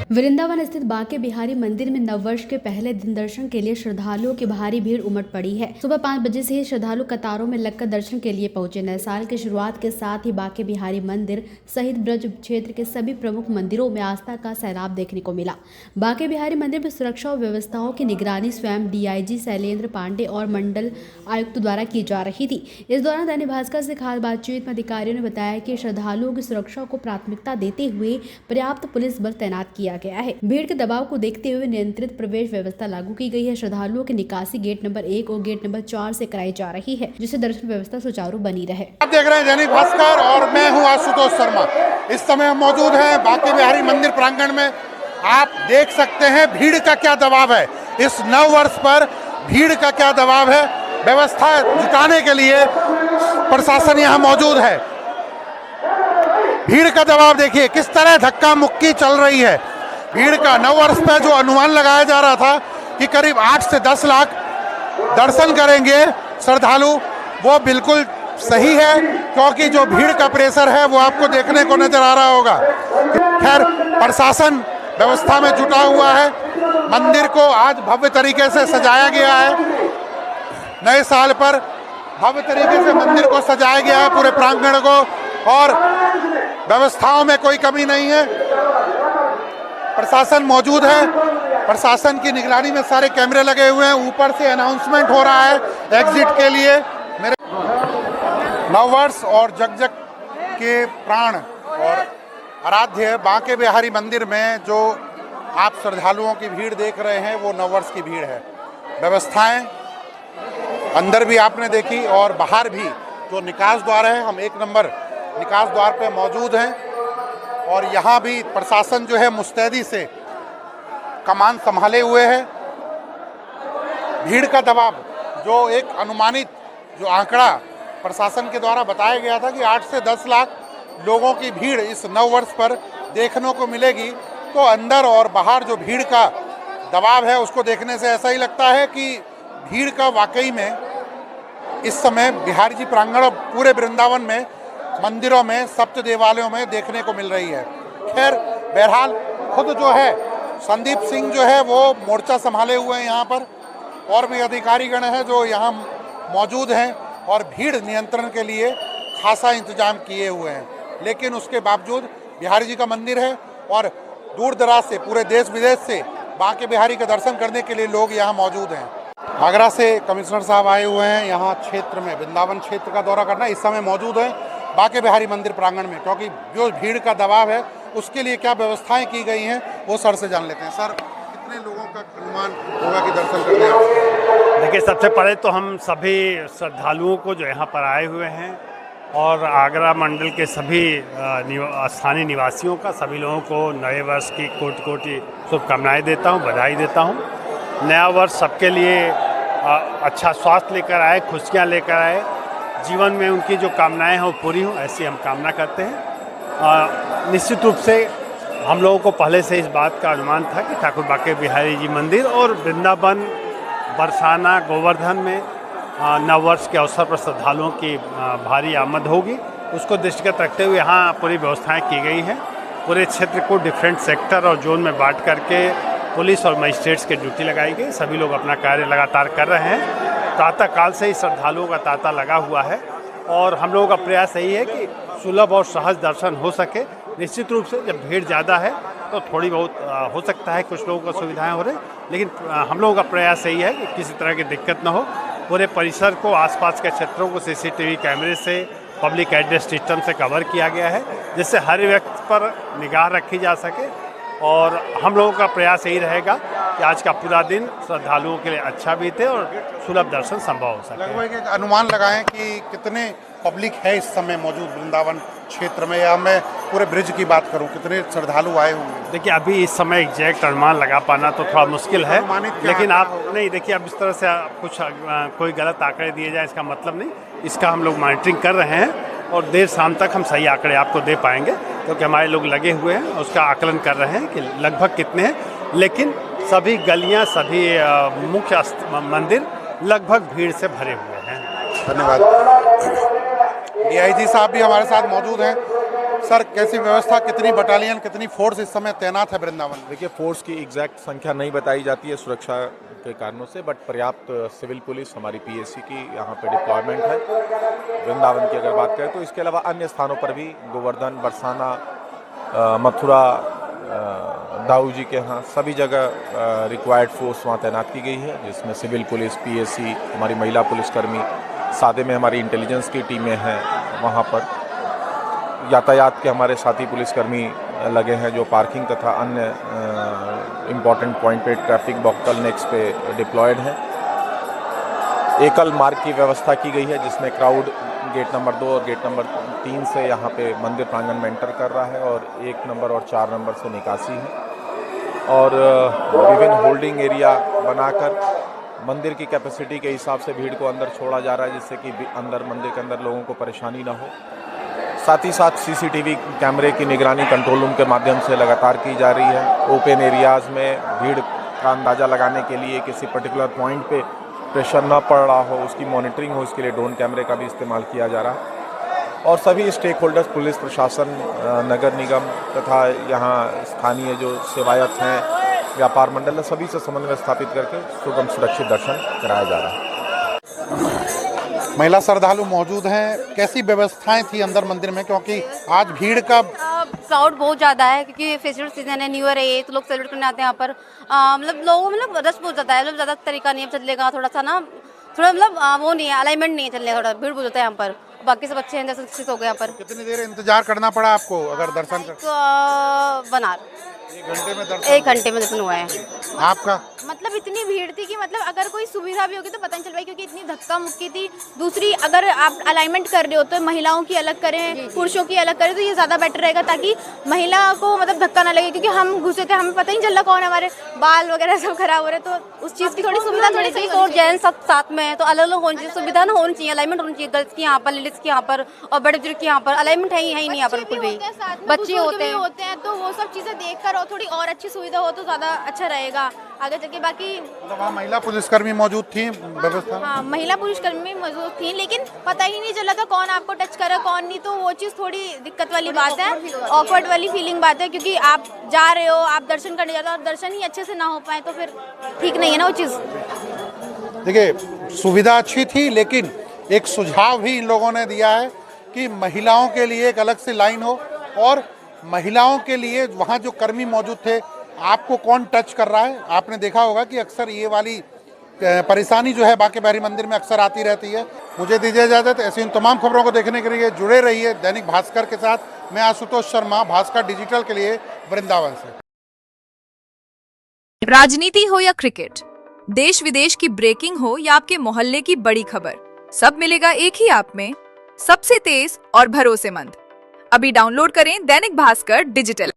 वृंदावन स्थित बांके बिहारी मंदिर में नववर्ष के पहले दिन दर्शन के लिए श्रद्धालुओं की भारी भीड़ उमड़ पड़ी है। सुबह 5 बजे से ही श्रद्धालु कतारों में लगकर दर्शन के लिए पहुंचे। नए साल की शुरुआत के साथ ही बांके बिहारी मंदिर सहित ब्रज क्षेत्र के सभी प्रमुख मंदिरों में आस्था का सैलाब देखने को मिला। बांके बिहारी मंदिर में सुरक्षा और व्यवस्थाओं की निगरानी स्वयं डीआईजी शैलेंद्र पांडे और मंडल आयुक्त द्वारा की जा रही थी। इस दौरान दैनिक भास्कर से खास बातचीत में अधिकारियों ने बताया कि श्रद्धालुओं की सुरक्षा को प्राथमिकता देते हुए पर्याप्त पुलिस बल तैनात किया गया है। भीड़ के दबाव को देखते हुए नियंत्रित प्रवेश व्यवस्था लागू की गई है। श्रद्धालुओं की निकासी गेट नंबर 1 और गेट नंबर 4 से कराई जा रही है, जिससे दर्शन व्यवस्था सुचारू बनी रहे। आप देख रहे हैं दैनिक भास्कर और मैं हूं आशुतोष शर्मा। इस समय हम मौजूद हैं बांके बिहारी मंदिर प्रांगण में। आप देख सकते हैं भीड़ का क्या दबाव है, इस नव वर्ष पर भीड़ का क्या दबाव है। व्यवस्था जुटाने के लिए प्रशासन यहाँ मौजूद है। भीड़ का दबाव देखिए किस तरह धक्का मुक्की चल रही है। भीड़ का नव वर्ष पर जो अनुमान लगाया जा रहा था कि करीब 8 से 10 लाख दर्शन करेंगे श्रद्धालु, वो बिल्कुल सही है, क्योंकि जो भीड़ का प्रेशर है वो आपको देखने को नजर आ रहा होगा। खैर, प्रशासन व्यवस्था में जुटा हुआ है। मंदिर को आज भव्य तरीके से सजाया गया है। नए साल पर भव्य तरीके से मंदिर को सजाया गया है, पूरे प्रांगण को, और व्यवस्थाओं में कोई कमी नहीं है। प्रशासन मौजूद है। प्रशासन की निगरानी में सारे कैमरे लगे हुए हैं। ऊपर से अनाउंसमेंट हो रहा है एग्जिट के लिए। मेरे नववर्ष और जग के प्राण और आराध्य बांके बिहारी मंदिर में जो आप श्रद्धालुओं की भीड़ देख रहे हैं वो नववर्ष की भीड़ है। व्यवस्थाएं अंदर भी आपने देखी और बाहर भी जो निकास द्वार है, हम 1 नंबर निकास द्वार पे मौजूद हैं और यहाँ भी प्रशासन जो है मुस्तैदी से कमान संभाले हुए है। भीड़ का दबाव जो एक अनुमानित जो आंकड़ा प्रशासन के द्वारा बताया गया था कि 8 से 10 लाख लोगों की भीड़ इस नव वर्ष पर देखने को मिलेगी, तो अंदर और बाहर जो भीड़ का दबाव है उसको देखने से ऐसा ही लगता है कि भीड़ का वाकई में इस समय बिहारी जी प्रांगण और पूरे वृंदावन में मंदिरों में सप्त देवालयों में देखने को मिल रही है। खैर, बहरहाल खुद जो है संदीप सिंह जो है वो मोर्चा संभाले हुए हैं यहाँ पर, और भी अधिकारीगण हैं जो यहाँ मौजूद हैं और भीड़ नियंत्रण के लिए खासा इंतजाम किए हुए हैं। लेकिन उसके बावजूद बिहारी जी का मंदिर है और दूर दराज से पूरे देश विदेश से बांके बिहारी का दर्शन करने के लिए लोग यहाँ मौजूद हैं। आगरा से कमिश्नर साहब आए हुए हैं यहाँ क्षेत्र में, वृंदावन क्षेत्र का दौरा करना। इस समय मौजूद है बांके बिहारी मंदिर प्रांगण में, क्योंकि जो भीड़ का दबाव है उसके लिए क्या व्यवस्थाएं की गई हैं वो सर से जान लेते हैं। सर, कितने लोगों का अनुमान होगा कि दर्शन करने आए? देखिए, सबसे पहले तो हम सभी श्रद्धालुओं को जो यहाँ पर आए हुए हैं और आगरा मंडल के सभी स्थानीय निवासियों का, सभी लोगों को नए वर्ष की कोटि कोटि शुभकामनाएं देता हूँ, बधाई देता हूँ। नया वर्ष सबके लिए अच्छा स्वास्थ्य लेकर आए, खुशियाँ लेकर आए, जीवन में उनकी जो कामनाएं हैं वो पूरी हों, ऐसी हम कामना करते हैं। निश्चित रूप से हम लोगों को पहले से इस बात का अनुमान था कि ठाकुर बांके बिहारी जी मंदिर और वृंदावन, बरसाना, गोवर्धन में नववर्ष के अवसर पर श्रद्धालुओं की भारी आमद होगी। उसको दृष्टिगत रखते हुए यहाँ पूरी व्यवस्थाएं की गई हैं। पूरे क्षेत्र को डिफरेंट सेक्टर और जोन में बांट करके पुलिस और मजिस्ट्रेट्स की ड्यूटी लगाई गई। सभी लोग अपना कार्य लगातार कर रहे हैं। प्रातःकाल से ही श्रद्धालुओं का तांता लगा हुआ है और हम लोगों का प्रयास यही है कि सुलभ और सहज दर्शन हो सके। निश्चित रूप से जब भीड़ ज़्यादा है तो थोड़ी बहुत हो सकता है कुछ लोगों को सुविधाएं हो रही, लेकिन हम लोगों का प्रयास यही है कि किसी तरह की दिक्कत न हो। पूरे परिसर को, आसपास के क्षेत्रों को सीसीटीवी कैमरे से, पब्लिक एड्रेस सिस्टम से कवर किया गया है, जिससे हर व्यक्ति पर निगाह रखी जा सके। और हम लोगों का प्रयास यही रहेगा कि आज का पूरा दिन श्रद्धालुओं के लिए अच्छा बीते और सुलभ दर्शन संभव हो सके। लगभग एक अनुमान लगाएं कि कितने पब्लिक है इस समय मौजूद वृंदावन क्षेत्र में, या मैं पूरे ब्रिज की बात करूं, कितने श्रद्धालु आए होंगे? देखिए, अभी इस समय एग्जैक्ट अनुमान लगा पाना तो थोड़ा मुश्किल है, लेकिन आप नहीं देखिए, अब इस तरह से कुछ कोई गलत आंकड़े दिए जाए इसका मतलब नहीं। इसका हम लोग मॉनिटरिंग कर रहे हैं और देर शाम तक हम सही आंकड़े आपको दे पाएंगे, क्योंकि हमारे लोग लगे हुए हैं, उसका आकलन कर रहे हैं कि लगभग कितने हैं। लेकिन सभी गलियां, सभी मुख्य मंदिर लगभग भीड़ से भरे हुए हैं। धन्यवाद। डीआईजी साहब भी हमारे साथ मौजूद हैं। सर कैसी व्यवस्था, कितनी बटालियन, कितनी फोर्स इस समय तैनात है वृंदावन? देखिए, फोर्स की एग्जैक्ट संख्या नहीं बताई जाती है सुरक्षा के कारणों से, बट पर्याप्त सिविल पुलिस हमारी पीएससी की यहाँ पे डिप्लॉयमेंट है वृंदावन की अगर बात करें तो। इसके अलावा अन्य स्थानों पर भी गोवर्धन, बरसाना, मथुरा, दाऊ जी के यहाँ सभी जगह रिक्वायर्ड फोर्स वहाँ तैनात की गई है, जिसमें सिविल पुलिस, पीएससी, हमारी महिला पुलिसकर्मी, सादे में हमारी इंटेलिजेंस की टीमें हैं वहाँ पर। यातायात के हमारे साथी पुलिसकर्मी लगे हैं जो पार्किंग तथा अन्य इम्पॉर्टेंट पॉइंट पे, ट्रैफिक बोटलनेक्स पे डिप्लॉयड हैं। एकल मार्ग की व्यवस्था की गई है जिसमें क्राउड गेट नंबर 2 और गेट नंबर 3 से यहाँ पे मंदिर प्रांगण में एंटर कर रहा है और 1 नंबर और 4 नंबर से निकासी है। और विभिन्न होल्डिंग एरिया बनाकर मंदिर की कैपेसिटी के हिसाब से भीड़ को अंदर छोड़ा जा रहा है, जिससे कि अंदर मंदिर के अंदर लोगों को परेशानी ना हो। साथ ही साथ सीसीटीवी कैमरे की निगरानी कंट्रोल रूम के माध्यम से लगातार की जा रही है। ओपन एरियाज़ में भीड़ का अंदाज़ा लगाने के लिए किसी पर्टिकुलर पॉइंट पे प्रेशर न पड़ रहा हो, उसकी मॉनिटरिंग हो, इसके लिए ड्रोन कैमरे का भी इस्तेमाल किया जा रहा है। और सभी स्टेक होल्डर्स, पुलिस प्रशासन, नगर निगम तथा यहाँ स्थानीय जो सेवायत हैं, व्यापार मंडल है, सभी से समन्वय स्थापित करके सुगम सुरक्षित दर्शन कराया जा रहा है। महिला श्रद्धालु मौजूद हैं, कैसी व्यवस्थाएं थी अंदर मंदिर में, क्योंकि आज भीड़ का क्राउड बहुत ज़्यादा है क्योंकि फेस्टिवल सीजन है, न्यू ईयर है, तो लोग सेलिब्रेट करने आते हैं यहाँ पर। मतलब लोगों में रश बहुत ज़्यादा है, मतलब ज़्यादा तरीका नहीं है चलने, थोड़ा सा ना, थोड़ा मतलब वो नहीं है, अलाइनमेंट नहीं है चलने, थोड़ा भीड़ बहुत होता है यहाँ पर। बाकी सब अच्छे हैं, दर्शन हो गए यहाँ पर। कितनी देर इंतजार करना पड़ा आपको अगर दर्शन कर? 1 आवर, 1 घंटे में दर्शन? 1 घंटे में दर्शन हुआ है। आपका मतलब इतनी भीड़ थी कि मतलब अगर कोई सुविधा भी होगी तो पता नहीं चल पाई, क्योंकि इतनी धक्का मुक्की थी। दूसरी, अगर आप अलाइनमेंट कर रहे हो तो महिलाओं की अलग करें, पुरुषों की अलग करें, तो ये ज़्यादा बेटर रहेगा ताकि महिला को मतलब धक्का ना लगे, क्योंकि हम घुसे थे, हमें पता ही नहीं चल रहा कौन हमारे बाल वगैरह सब खराब हो रहे, तो उस चीज़ की थोड़ी सुविधा थोड़ी सी। और जेंट्स सब साथ में है तो अलग अलग होनी चाहिए, सुविधा ना होनी चाहिए, अलाइनमेंट होनी चाहिए। गर्ल्स की यहाँ पर, लेडीज़ की यहाँ पर और बड़े बुजुर्ग की यहाँ पर अलाइनमेंट है ही नहीं यहाँ पर बिल्कुल भी। बच्चे होते हैं तो वो सब चीज़ें देख कर और थोड़ी और अच्छी सुविधा हो तो ज़्यादा अच्छा रहेगा आगे चल के। बाकी वहाँ महिला पुलिसकर्मी मौजूद थी व्यवस्था? हाँ, महिला पुलिसकर्मी मौजूद थी, लेकिन पता ही नहीं चला था कौन आपको टच करे कौन नहीं, तो वो चीज़ थोड़ी दिक्कत वाली बात है, ऑकवर्ड वाली फीलिंग बात है, क्योंकि आप जा रहे हो, आप दर्शन करने जाते हो और दर्शन ही अच्छे से ना हो पाए तो फिर ठीक नहीं है ना वो चीज़। देखिए, सुविधा अच्छी थी, लेकिन एक सुझाव भी इन लोगों ने दिया है कि महिलाओं के लिए एक अलग से लाइन हो, और महिलाओं के लिए वहाँ जो कर्मी मौजूद थे, आपको कौन टच कर रहा है। आपने देखा होगा कि अक्सर ये वाली परेशानी जो है बांके बिहारी मंदिर में अक्सर आती रहती है। मुझे दीजिए इजाजत, ऐसी इन तमाम खबरों को देखने के लिए जुड़े रहिए दैनिक भास्कर के साथ। मैं आशुतोष शर्मा, भास्कर डिजिटल के लिए, वृंदावन से। राजनीति हो या क्रिकेट, देश विदेश की ब्रेकिंग हो या आपके मोहल्ले की बड़ी खबर, सब मिलेगा एक ही ऐप में, सबसे तेज और भरोसेमंद। अभी डाउनलोड करें दैनिक भास्कर डिजिटल।